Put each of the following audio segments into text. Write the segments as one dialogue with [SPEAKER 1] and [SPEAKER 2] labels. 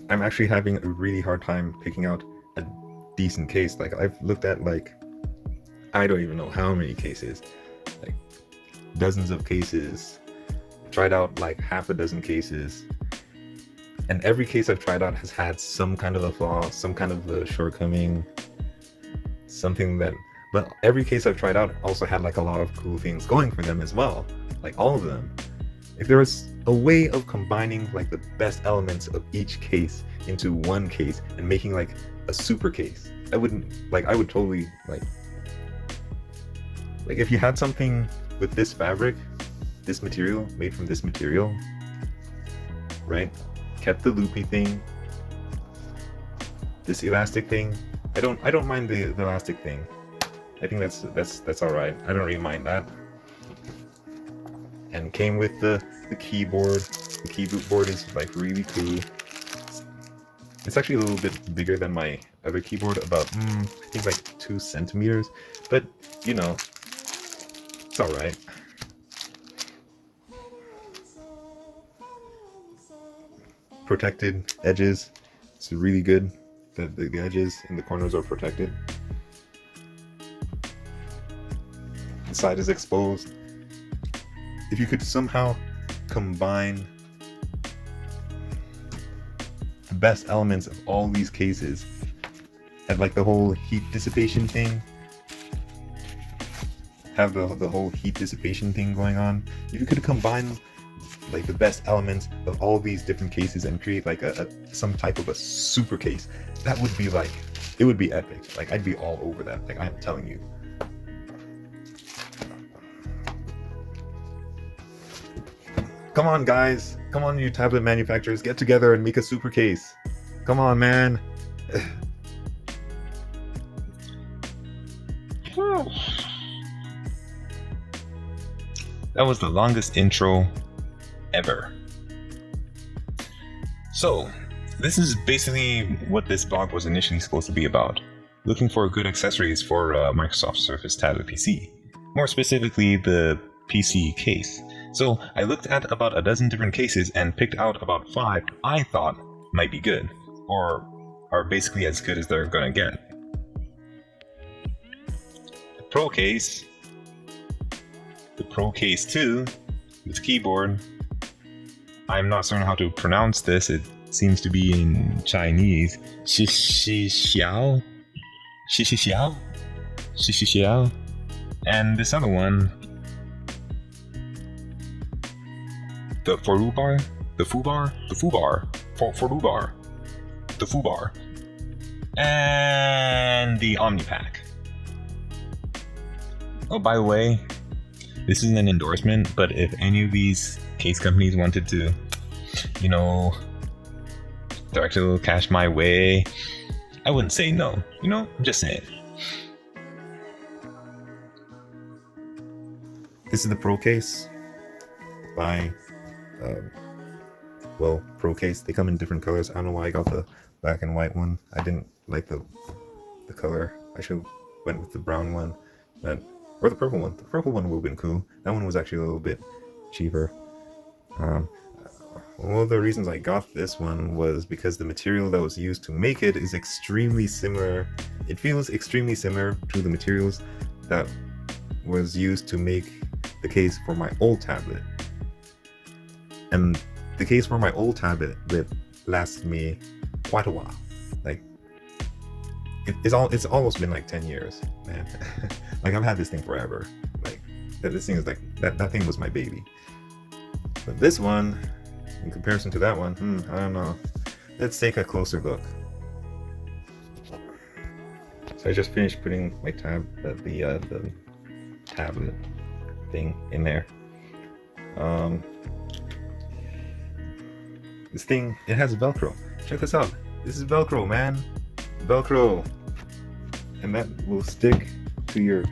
[SPEAKER 1] I'm actually having a really hard time picking out a decent case. Like, I've looked at, like, I don't even know how many cases, like dozens of cases, tried out like half a dozen cases, and every case I've tried out has had some kind of a flaw, some kind of a shortcoming, something that, but every case I've tried out also had like a lot of cool things going for them as well, like all of them. If there was a way of combining like the best elements of each case into one case and making like a super case, I would totally like if you had something with this fabric, this material, made from this material, right? Kept the loopy thing, this elastic thing. I don't mind the elastic thing. I think that's all right. I don't really mind that. And came with the keyboard. The keyboard board is like really cool. It's actually a little bit bigger than my other keyboard, about I think like 2 centimeters. But you know, it's all right. Protected edges. It's really good that the edges and the corners are protected. The side is exposed. If you could somehow combine the best elements of all these cases, have like the whole heat dissipation thing, have the whole heat dissipation thing going on. If you could combine like the best elements of all these different cases and create like some type of a super case, that would be like, it would be epic. Like, I'd be all over that. Like, I'm telling you. Come on, guys. Come on, you tablet manufacturers. Get together and make a super case. Come on, man. That was the longest intro ever. So, this is basically what this blog was initially supposed to be about. Looking for good accessories for Microsoft Surface Tablet PC. More specifically, the PC case. So I looked at about a dozen different cases and picked out about 5 I thought might be good, or are basically as good as they're gonna get. The ProCase, the ProCase 2 with keyboard. I'm not certain how to pronounce this. It seems to be in Chinese. XISICIAO, XISICIAO, XISICIAO, and this other one. The Forubar, the Forubar, and the Omn Pak. Oh, by the way, this isn't an endorsement, but if any of these case companies wanted to, you know, direct a little cash my way, I wouldn't say no. You know, I'm just saying. This is the ProCase by ProCase. They come in different colors. I don't know why I got the black and white one. I didn't like the color. I should have went with the brown one, or the purple one. The purple one would have been cool. That one was actually a little bit cheaper. One of the reasons I got this one was because the material that was used to make it is extremely similar. It feels extremely similar to the materials that was used to make the case for my old tablet. And the case for my old tablet lasted me quite a while. Like, it's almost been like 10 years, man. Like, I've had this thing forever. Like, this thing is like, that thing was my baby. But this one, in comparison to that one, I don't know. Let's take a closer look. So I just finished putting my the tablet thing in there. This thing, it has Velcro. Check this out. This is Velcro, man. Velcro. And that will stick to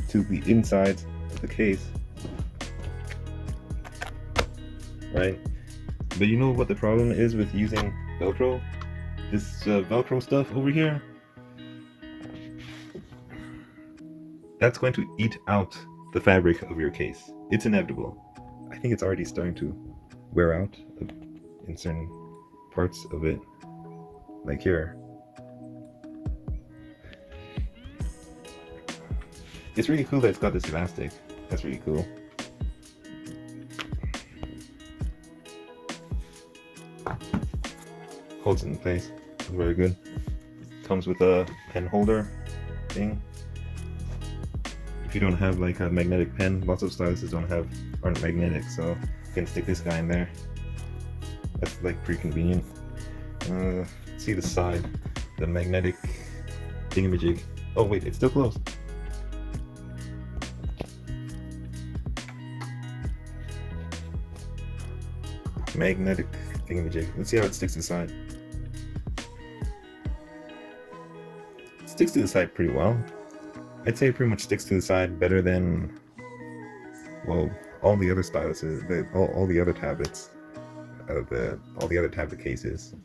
[SPEAKER 1] the insides of the case. Right? But you know what the problem is with using Velcro? This Velcro stuff over here, that's going to eat out the fabric of your case. It's inevitable. I think it's already starting to wear out in certain parts of it, like here. It's really cool that it's got this elastic. That's really cool. Holds it in place. It's very good. Comes with a pen holder thing. If you don't have like a magnetic pen, lots of styluses aren't magnetic, so you can stick this guy in there. That's like pretty convenient. See the side, the magnetic thingamajig. Oh wait, it's still closed. Magnetic thingamajig. Let's see how it sticks to the side. It sticks to the side pretty well. I'd say it pretty much sticks to the side better than, well, all the other styluses, all the other tablets, all the other tablet cases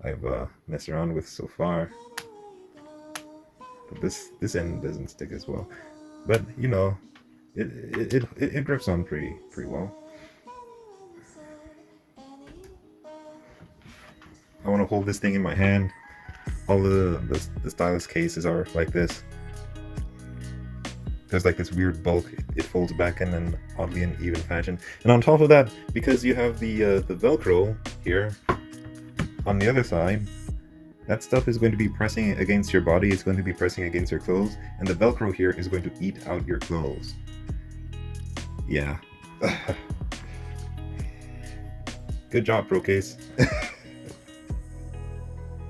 [SPEAKER 1] I've messed around with so far. But this end doesn't stick as well. But you know, it grips on pretty well. I want to hold this thing in my hand. All the stylus cases are like this. There's like this weird bulk. It folds back in an oddly uneven fashion. And on top of that, because you have the Velcro here on the other side, that stuff is going to be pressing against your body. It's going to be pressing against your clothes, and the Velcro here is going to eat out your clothes. Yeah. Good job, ProCase.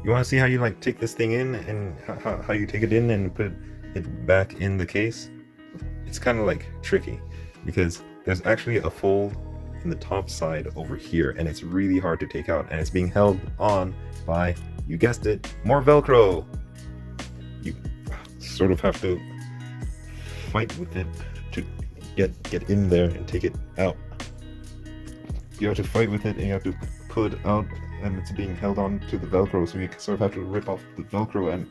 [SPEAKER 1] You want to see how you like take this thing in and how you take it in and put it back in the case? It's kind of like tricky because there's actually a fold in the top side over here, and it's really hard to take out, and it's being held on by, you guessed it, more Velcro. You sort of have to fight with it to get in there and take it out. You have to fight with it and you have to pull it out, and it's being held on to the Velcro, so you sort of have to rip off the Velcro. And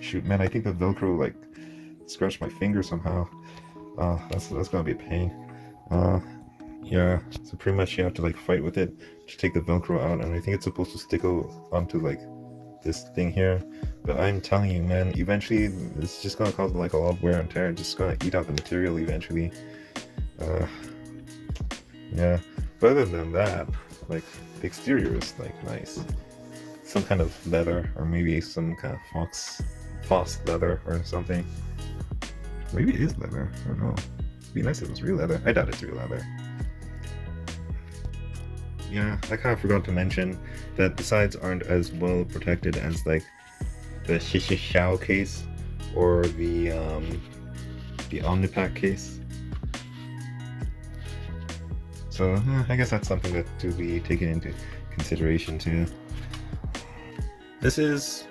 [SPEAKER 1] shoot, man, I think the Velcro like scratched my finger somehow. That's gonna be a pain. Yeah, so pretty much you have to like fight with it to take the Velcro out, and I think it's supposed to stick onto like this thing here. But I'm telling you, man, eventually it's just gonna cause like a lot of wear and tear. It's just gonna eat out the material eventually. Yeah, but other than that, like the exterior is like nice. Some kind of leather, or maybe some kind of fox leather or something. Maybe it is leather, I don't know. It'd be nice if it was real leather. I doubt it's real leather. Yeah, I kind of forgot to mention that the sides aren't as well protected as like the XISICIAO case or the Omn Pak case. So I guess that's something that to be taken into consideration too. This is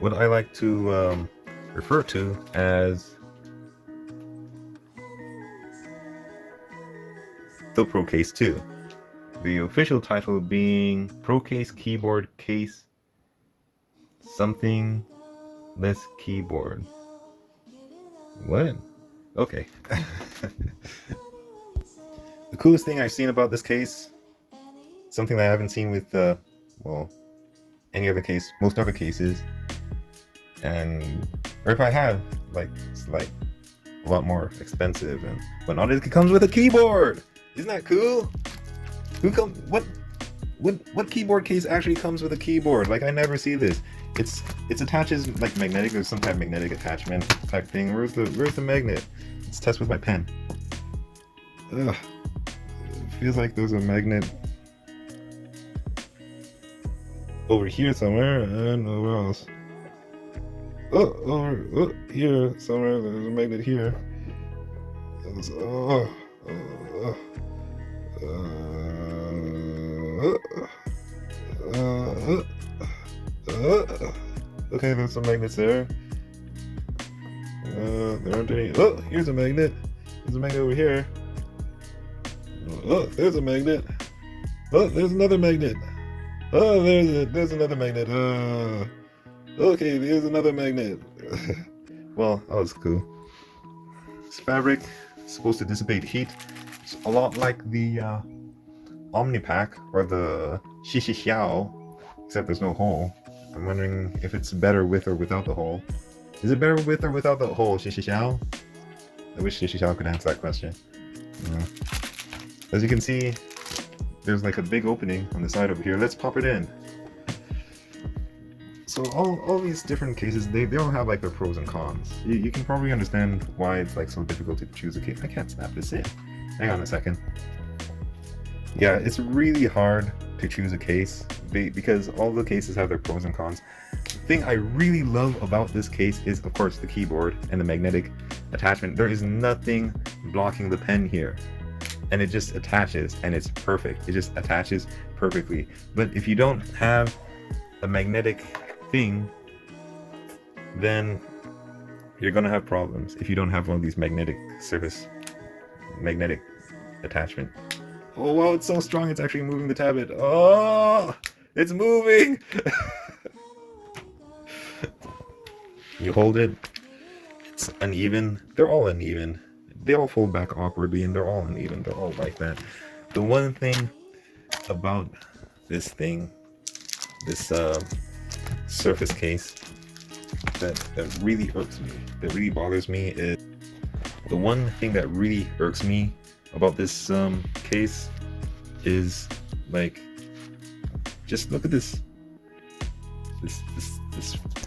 [SPEAKER 1] what I like to refer to as the ProCase 2. The official title being ProCase Keyboard Case something less keyboard. What? Okay. The coolest thing I've seen about this case, something that I haven't seen with well, any other case, most other cases, or if I have, like, it's like a lot more expensive and whatnot. It comes with a keyboard. Isn't that cool? What keyboard case actually comes with a keyboard? Like, I never see this. It's attaches like magnetic. There's some type of magnetic attachment type thing. Where's the magnet? Let's test with my pen. Ugh. It feels like there's a magnet over here somewhere. I don't know where else. Over here somewhere. There's a magnet here. Okay, there's some magnets there. There aren't any. Oh, here's a magnet. There's a magnet over here. Oh, there's a magnet. Oh, there's another magnet. Oh, there's another magnet. Okay, there's another magnet. Well, that was cool. This fabric is supposed to dissipate heat. It's a lot like the Omn Pak or the XISICIAO except there's no hole. I'm wondering if it's better with or without the hole. Is it better with or without the hole, XISICIAO? I wish XISICIAO could answer that question. As you can see, there's like a big opening on the side over here. Let's pop it in. So all these different cases, they all have like their pros and cons. You can probably understand why it's like so difficult to choose a case. I can't snap this in. Hang on a second. Yeah, it's really hard to choose a case because all the cases have their pros and cons. The thing I really love about this case is, of course, the keyboard and the magnetic attachment. There is nothing blocking the pen here, and it just attaches, and it's perfect. It just attaches perfectly. But if you don't have a magnetic thing, then you're gonna have problems if you don't have one of these magnetic attachment. Oh wow, it's so strong, it's actually moving the tablet. Oh, it's moving. You hold it, it's uneven. They're all uneven. They all fold back awkwardly, and they're all uneven. They're all like that. The one thing about this thing, this Surface case, that really irks me, that really bothers me, is the one thing that really irks me about this case is, like, just look at this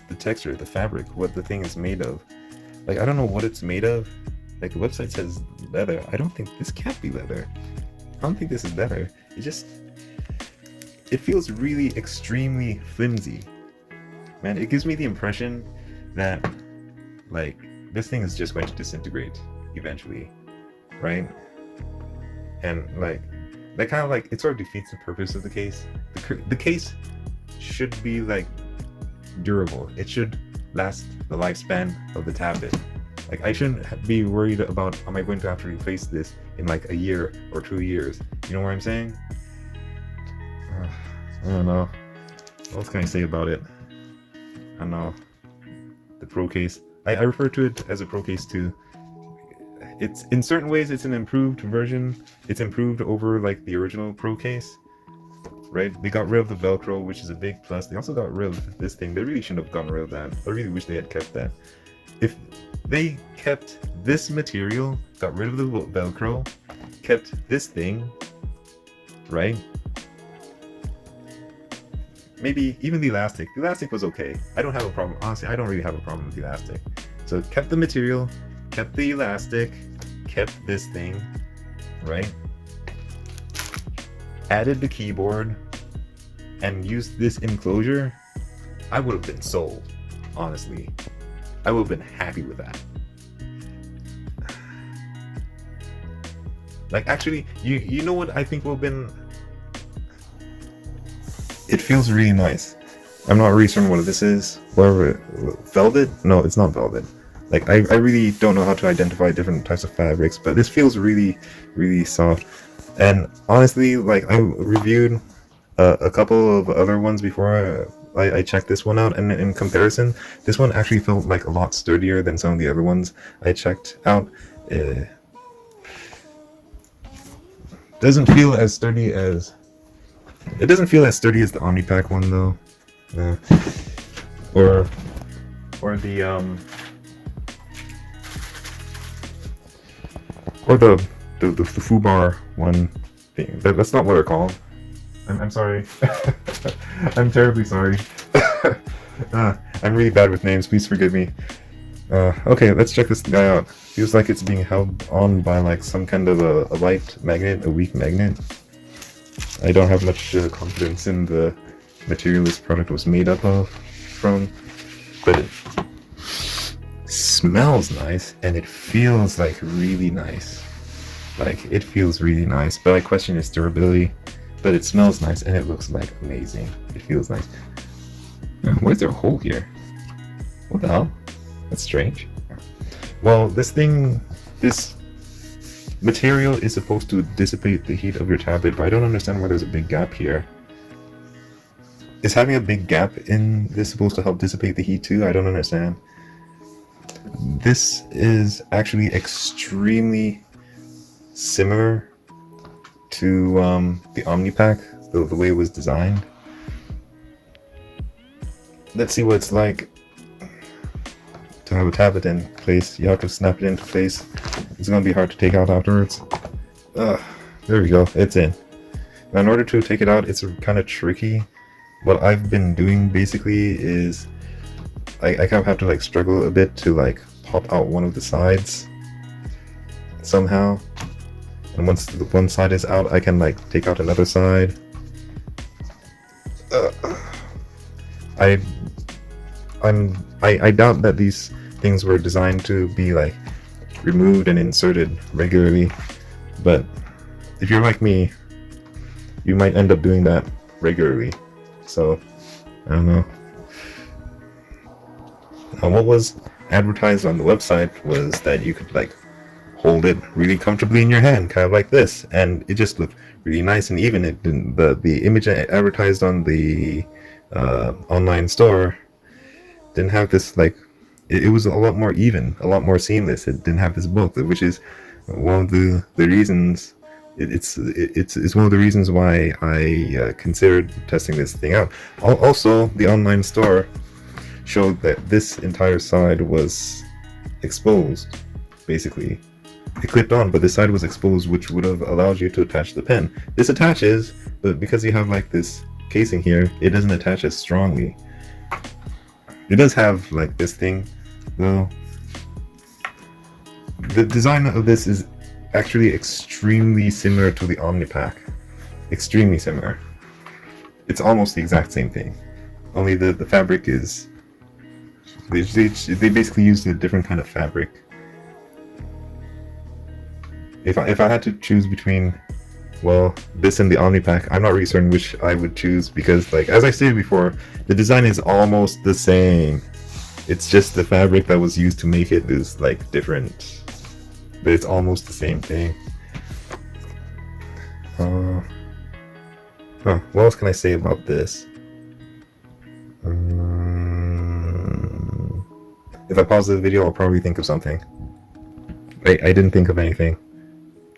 [SPEAKER 1] the texture, the fabric, what the thing is made of. Like, I don't know what it's made of. Like, the website says leather. I don't think this can't be leather. I don't think this is leather. It feels really extremely flimsy. Man, it gives me the impression that, like, this thing is just going to disintegrate eventually, right? And, like, that kind of, like, it sort of defeats the purpose of the case. The case should be, like, durable. It should last the lifespan of the tablet. Like, I shouldn't be worried about, am I going to have to replace this in like a year or 2 years? You know what I'm saying? I don't know. What else can I say about it? I don't know. The ProCase. I refer to it as a ProCase too. It's, in certain ways, it's an improved version. It's improved over like the original ProCase, right? They got rid of the Velcro, which is a big plus. They also got rid of this thing. They really shouldn't have gotten rid of that. I really wish they had kept that. If they kept this material, got rid of the Velcro, kept this thing, right? Maybe even the elastic. The elastic was okay. I don't have a problem. Honestly, I don't really have a problem with the elastic. So kept the material, kept the elastic, kept this thing, right? Added the keyboard and used this enclosure, I would have been sold, honestly. I would have been happy with that. Like, actually, you know what I think would have been... It feels really nice. I'm not really certain what this is. Whatever, velvet? No, it's not velvet. Like, I really don't know how to identify different types of fabrics, but this feels really, really soft. And honestly, like, I reviewed a couple of other ones before I checked this one out, and in comparison, this one actually felt like a lot sturdier than some of the other ones I checked out. Doesn't feel as sturdy as... It doesn't feel as sturdy as the Omn Pak one though. Or the Forubar one thing. That's not what they're called. I'm sorry. I'm terribly sorry. I'm really bad with names. Please forgive me. Okay, let's check this guy out. Feels like it's being held on by like some kind of a light magnet, a weak magnet. I don't have much confidence in the material this product was made up of from, but it smells nice and it feels like really nice. Like, it feels really nice, but my question is durability. But it smells nice and it looks like amazing. It feels nice. Why is there a hole here? What the hell? That's strange. Well, this material is supposed to dissipate the heat of your tablet, but I don't understand why there's a big gap here. Is having a big gap in this supposed to help dissipate the heat too? I don't understand. This is actually extremely similar to the Omn Pak, the way it was designed. let's see what it's like to have a tablet in place. You have to snap it into place. It's gonna be hard to take out afterwards. There we go, it's in. Now in order to take it out, it's kind of tricky. What I've been doing basically is I kind of have to like struggle a bit to like pop out one of the sides somehow. And once the one side is out, I can like take out another side. I doubt that these things were designed to be like removed and inserted regularly, but if you're like me, you might end up doing that regularly. So I don't know. What was advertised on the website was that you could like hold it really comfortably in your hand, kind of like this, and it just looked really nice and even. It didn't, the image advertised on the online store didn't have this like it was a lot more even, a lot more seamless. It didn't have this bulk, which is one of the reasons. It's one of the reasons why I considered testing this thing out. Also, the online store showed that this entire side was exposed, basically. It clipped on, but this side was exposed, which would have allowed you to attach the pen. This attaches, but because you have like this casing here, it doesn't attach as strongly. It does have like this thing, though. The design of this is actually extremely similar to the Omn Pak. Extremely similar. It's almost the exact same thing. Only the fabric is... They basically used a different kind of fabric. If I had to choose between, well, this and the Omn Pak, I'm not really certain which I would choose, because, like, as I stated before, the design is almost the same. It's just the fabric that was used to make it is, like, different. But it's almost the same thing. What else can I say about this? If I pause the video, I'll probably think of something. I didn't think of anything.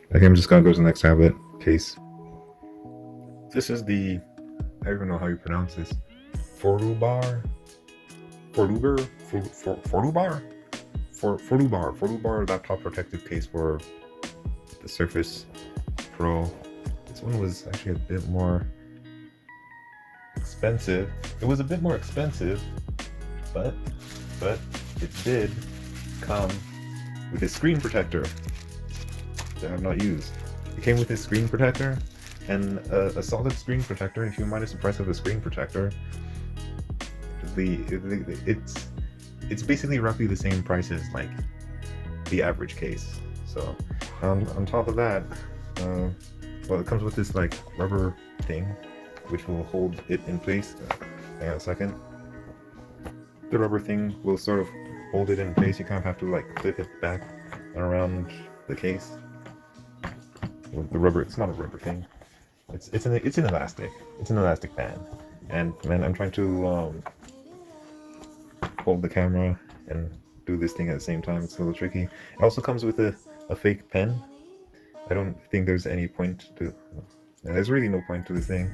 [SPEAKER 1] I think I'm just gonna go to the next tablet case. This is the, I don't even know how you pronounce this, Forubar laptop protective case for the Surface Pro. This one was actually a bit more expensive. It was a bit more expensive, but it did come with a screen protector that I've not used. It came with a screen protector and a solid screen protector. If you minus the price of the screen protector, it's basically roughly the same price as like the average case. So on top of that, well, it comes with this like rubber thing which will hold it in place. Hang on a second. The rubber thing will sort of hold it in place. You kind of have to like clip it back and around the case. The rubber, it's not a rubber thing. It's an elastic. It's an elastic band. And I'm trying to hold the camera and do this thing at the same time. It's a little tricky. It also comes with a fake pen. I don't think there's any point to... There's really no point to this thing.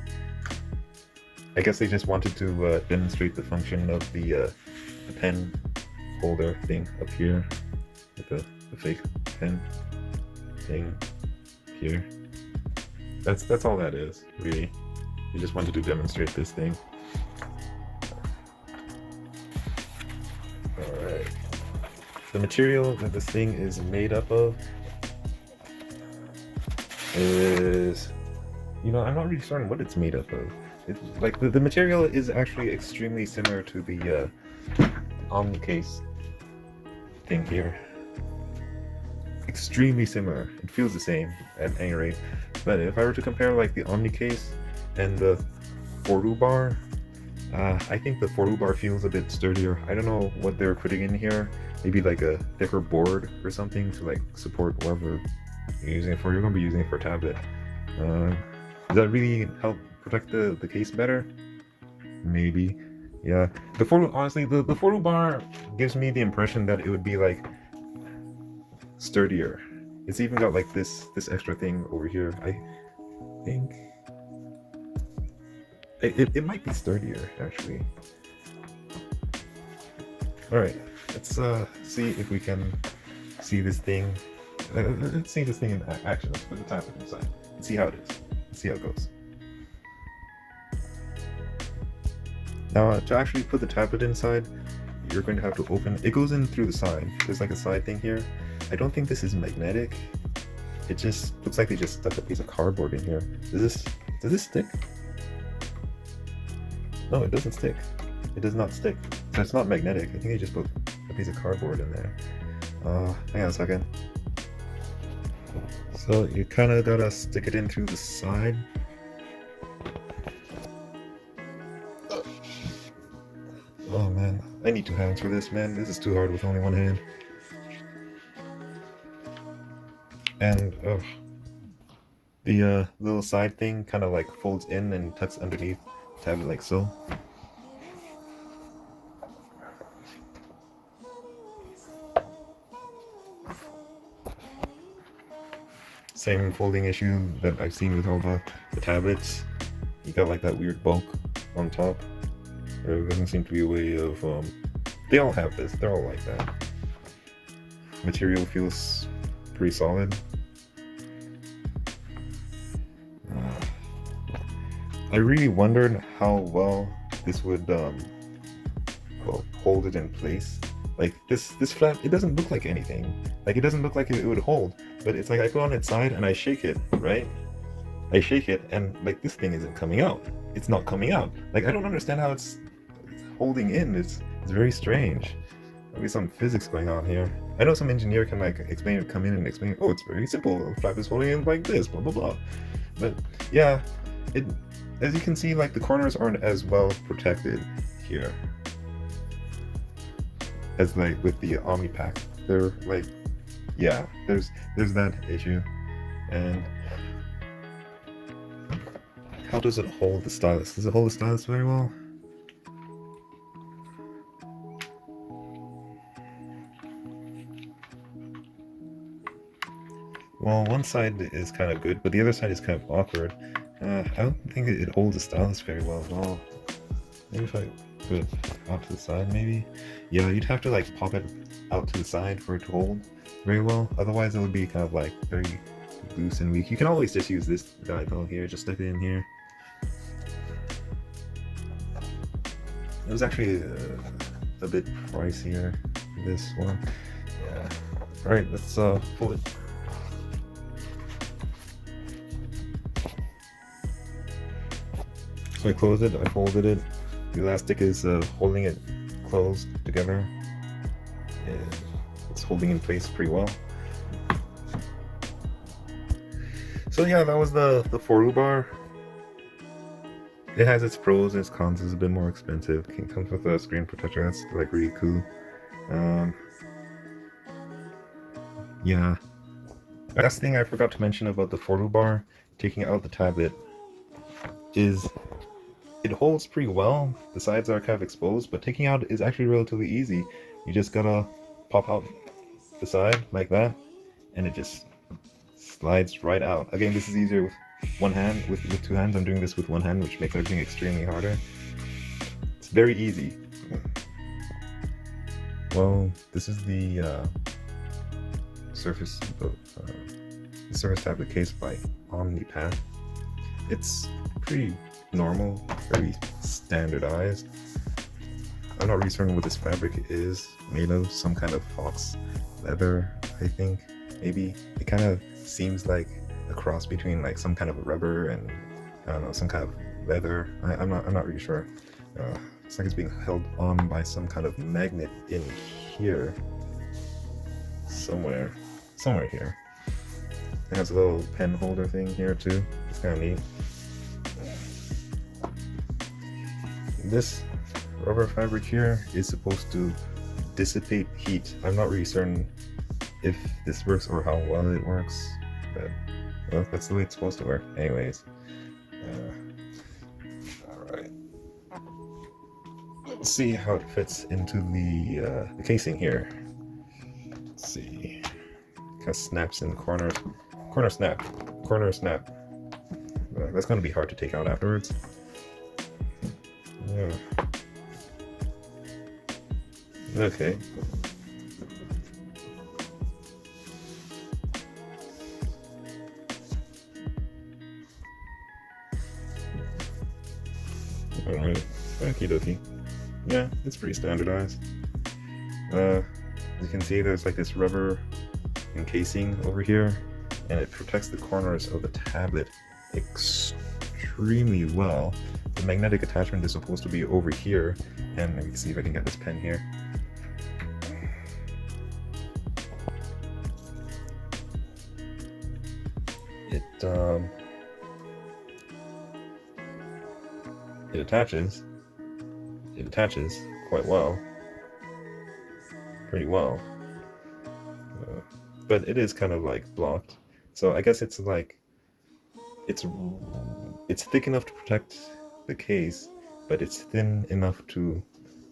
[SPEAKER 1] I guess they just wanted to demonstrate the function of the pen holder thing up here. With the fake pen thing here. That's all that is, really. They just wanted to demonstrate this thing. Alright. The material that this thing is made up of is... You know, I'm not really certain what it's made up of. It's like the material is actually extremely similar to the Omn case thing here. Extremely similar. It feels the same at any rate. But if I were to compare like the Omn case and the Forubar, I think the Forubar feels a bit sturdier. I don't know what they're putting in here. Maybe like a thicker board or something to like support whatever you're using it for. You're gonna be using it for a tablet. Does that really help protect the case better? Maybe. Yeah. Honestly, the Forubar gives me the impression that it would be like sturdier. It's even got like this extra thing over here. I think it might be sturdier actually. Alright, let's see if we can see this thing. Let's see this thing in action. Let's put the tablet inside. Let's see how it is. Let's see how it goes. Now, to actually put the tablet inside, you're going to have to open. It goes in through the side. There's like a side thing here. I don't think this is magnetic. It just looks like they just stuck a piece of cardboard in here. Does this stick? No, it doesn't stick. It does not stick. So it's not magnetic. I think they just put a piece of cardboard in there. Hang on a second. So you kind of gotta stick it in through the side. Oh man, I need 2 hands for this, man. This is too hard with only 1 hand. And the little side thing kind of like folds in and tucks underneath the tablet like so. Same folding issue that I've seen with all the tablets. You got like that weird bulk on top. There doesn't seem to be a way of, they all have this, they're all like that. Material feels pretty solid. I really wondered how well this would well, hold it in place. Like this flap, it doesn't look like anything. Like it doesn't look like it would hold, but it's like I go on its side and I shake it, right? I shake it and like this thing isn't coming out. It's not coming out. Like I don't understand how it's holding in. It's very strange. Maybe some physics going on here. I know some engineer can like explain it, come in and explain, oh, it's very simple. The flap is holding in like this, blah blah blah. But yeah, it, as you can see, like the corners aren't as well protected here as like with the Omni Pak. They're like, yeah, there's that issue. And how does it hold the stylus? Does it hold the stylus very well? Well, one side is kind of good, but the other side is kind of awkward. I don't think it holds the stylus very well at all. Maybe if I put it out to the side, maybe? Yeah, you'd have to like pop it out to the side for it to hold very well. Otherwise, it would be kind of like very loose and weak. You can always just use this guy though here, just stick it in here. It was actually a bit pricier, this one. Yeah. Alright, let's pull it. So I closed it, I folded it. The elastic is holding it closed together. And it's holding in place pretty well. So yeah, that was the Forubar. It has its pros and its cons. It's a bit more expensive. It comes with a screen protector. That's like really cool. Yeah. Last thing I forgot to mention about the Forubar, taking out the tablet, is it holds pretty well. The sides are kind of exposed, but taking out is actually relatively easy. You just gotta pop out the side like that, and it just slides right out. Again, this is easier with one hand. With 2 hands, I'm doing this with 1 hand, which makes everything extremely harder. It's very easy. Well, this is the Surface tablet case by Omn Pak. It's pretty normal, very standardized. I'm not really certain what this fabric is made of. Some kind of fox leather, I think. Maybe it kind of seems like a cross between like some kind of rubber and I don't know, some kind of leather. I'm not really sure. It's like it's being held on by some kind of magnet in here, somewhere here. It has a little pen holder thing here too. It's kind of neat. This rubber fabric here is supposed to dissipate heat. I'm not really certain if this works or how well it works, but well, that's the way it's supposed to work. Anyways, alright. Let's see how it fits into the casing here. Let's see. Kind of snaps in the corners. Corner snap. That's going to be hard to take out afterwards. Yeah. Okay. Alright, okie dokie. Yeah, it's pretty standardized. As you can see, there's like this rubber encasing over here, and it protects the corners of the tablet extremely well. The magnetic attachment is supposed to be over here, and let me see if I can get this pen here. It attaches. It attaches quite well, pretty well, but it is kind of like blocked. So I guess it's like it's thick enough to protect the case, but it's thin enough to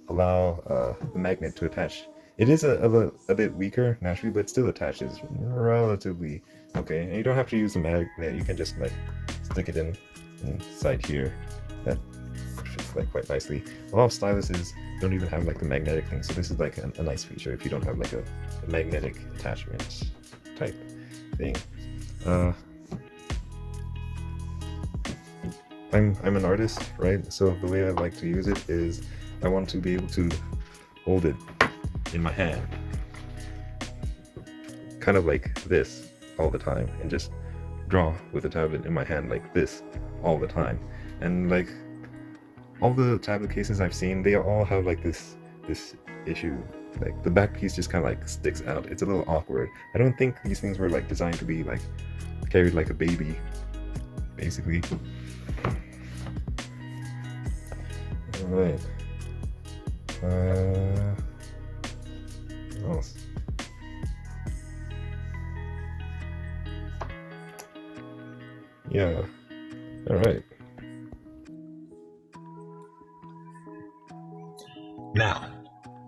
[SPEAKER 1] allow the magnet to attach. It is a bit weaker naturally, but still attaches relatively okay. And you don't have to use the magnet. You can just like stick it inside here. That fits like quite nicely. A lot of styluses don't even have like the magnetic thing, so this is like a nice feature if you don't have like a magnetic attachment type thing. I'm an artist, right? So the way I like to use it is I want to be able to hold it in my hand, kind of like this all the time, and just draw with the tablet in my hand like this all the time. And like all the tablet cases I've seen, they all have like this issue. Like the back piece just kind of like sticks out. It's a little awkward. I don't think these things were like designed to be like carried like a baby, basically. Alright. What else? Yeah. Alright.
[SPEAKER 2] Now,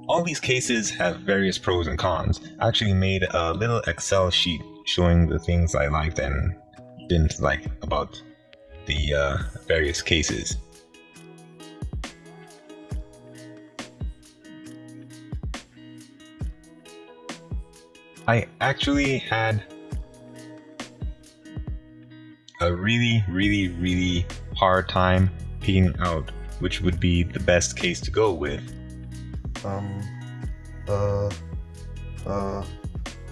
[SPEAKER 2] all these cases have various pros and cons. I actually made a little Excel sheet showing the things I liked and didn't like about the various cases. I actually had a really hard time picking out which would be the best case to go with.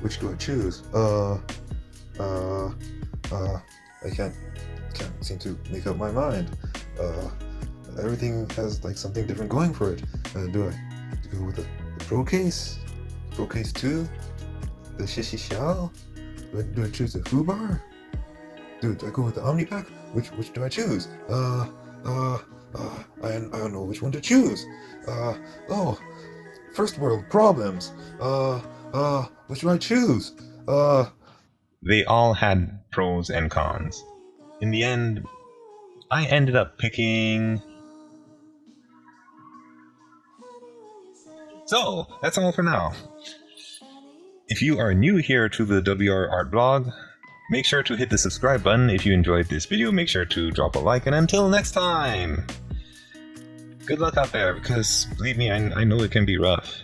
[SPEAKER 1] Which do I choose? I can't seem to make up my mind. Everything has like something different going for it. Do I go with the ProCase? ProCase 2? The XISICIAO? Do I choose the Forubar? Do I go with the Omn Pak? Which do I choose? I don't know which one to choose. Oh, first world problems. Which do I choose?
[SPEAKER 2] They all had pros and cons. In the end, I ended up picking... So, that's all for now. If you are new here to the WRArtBlog, make sure to hit the subscribe button. If you enjoyed this video, make sure to drop a like, and until next time, good luck out there, because believe me, I know it can be rough.